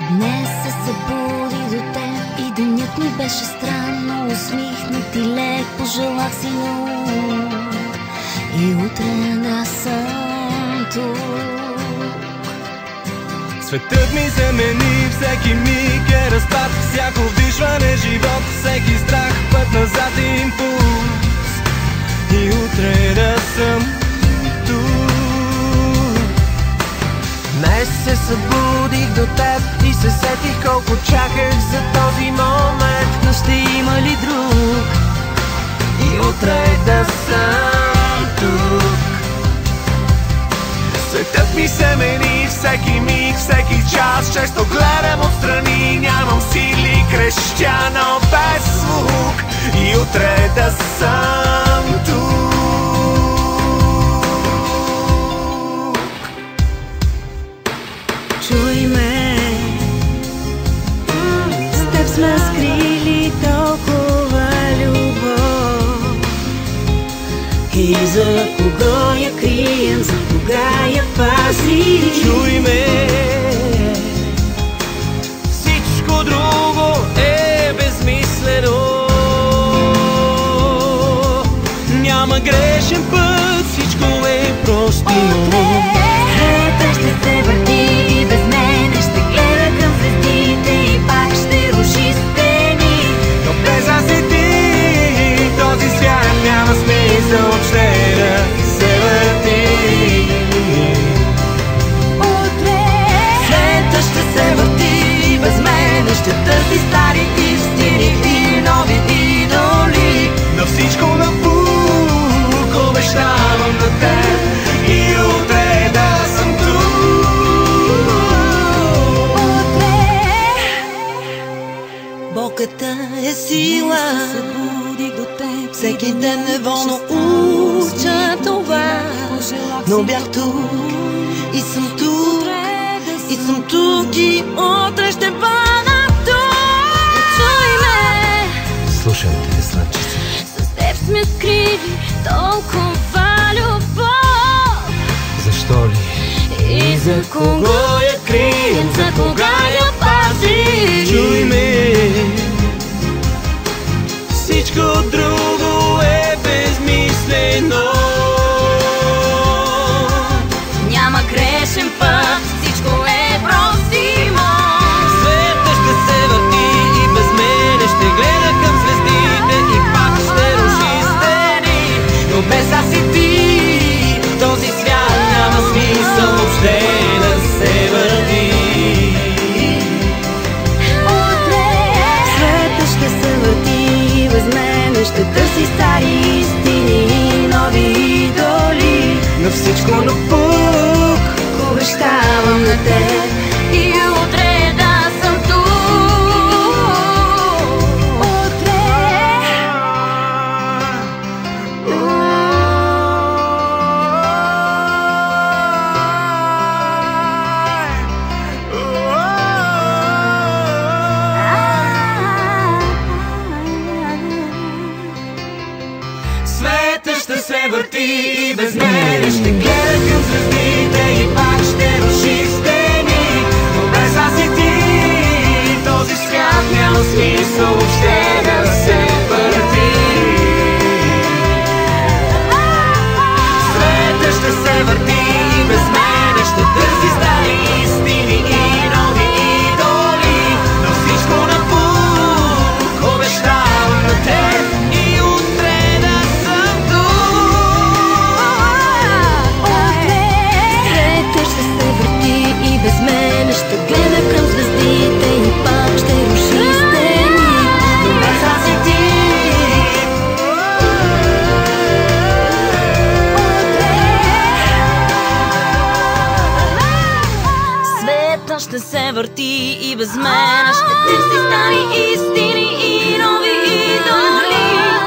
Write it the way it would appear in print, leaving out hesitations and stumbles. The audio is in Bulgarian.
Днес се събуди до теб и денят ми беше странно усмихнат и лек, пожелах си на ум и утре да съм тук. Светът ми се мени, всеки миг е разпад, всяко вдишване живот, всеки страх път назад и импулс и утре да съм тук. Днес се събудих до теб и се сетих колко чаках за този момент, но ще има ли друг и утре да съм тук. Светът ми се мени, всеки миг, всеки час, често гледам отстрани, нямам сили, крещя, но без звук и утре да съм тук. Чуй ме, с теб сме скрили толкова любов. И за кого я крием, за кога я пазим? Чуй ме, всичко друго е безмислено. Няма грешен път, всичко е простимо. Светът ще се върти и без мене ще гледа към звездите и пак ще руши стени. Но без аз и ти този свят няма смисъл въобще да се върти. Утре Светът ще се върти и без мене ще търси стари истини и нови идоли. На всичко напук обещавам на теб и утре да съм тук. Богата е сила, всеки ден неволно уча това, но бях тук и съм тук, и съм тук и утре ще бъда тук. чуй ме, Слушам те, сладчица. с теб сме скрили толкова любов. Защо ли? И за кого я крием, за кога я пазим? Чуй ме, всичко друго е безмислено. Няма грешен път, всичко е простимо. Светът ще се върти и без мене ще гледа към звездите и пак ще руши стени. Но без аз и ти този свят няма смисъл въобще да се върти. Светът ще се върти и без мене ще търси стари истини и нови идоли. На всичко напук Обещавам на теб И утре да съм тук. Утре Светът ще се върти и без мене ще гледа към звездите и пак ще руши стени. Но без аз и ти този свят няма смисъл въобще да се върти. Светът ще се върти и без мене ще търси стари истини и нови идоли. Но всичко напук обещавам на теб и утре да съм тук. Светът ще се върти и без мене ще гледа към звездите и пак ще руши стени. Но без аз и ти Светът ще се върти и без мене ще търси стари истини и нови идоли.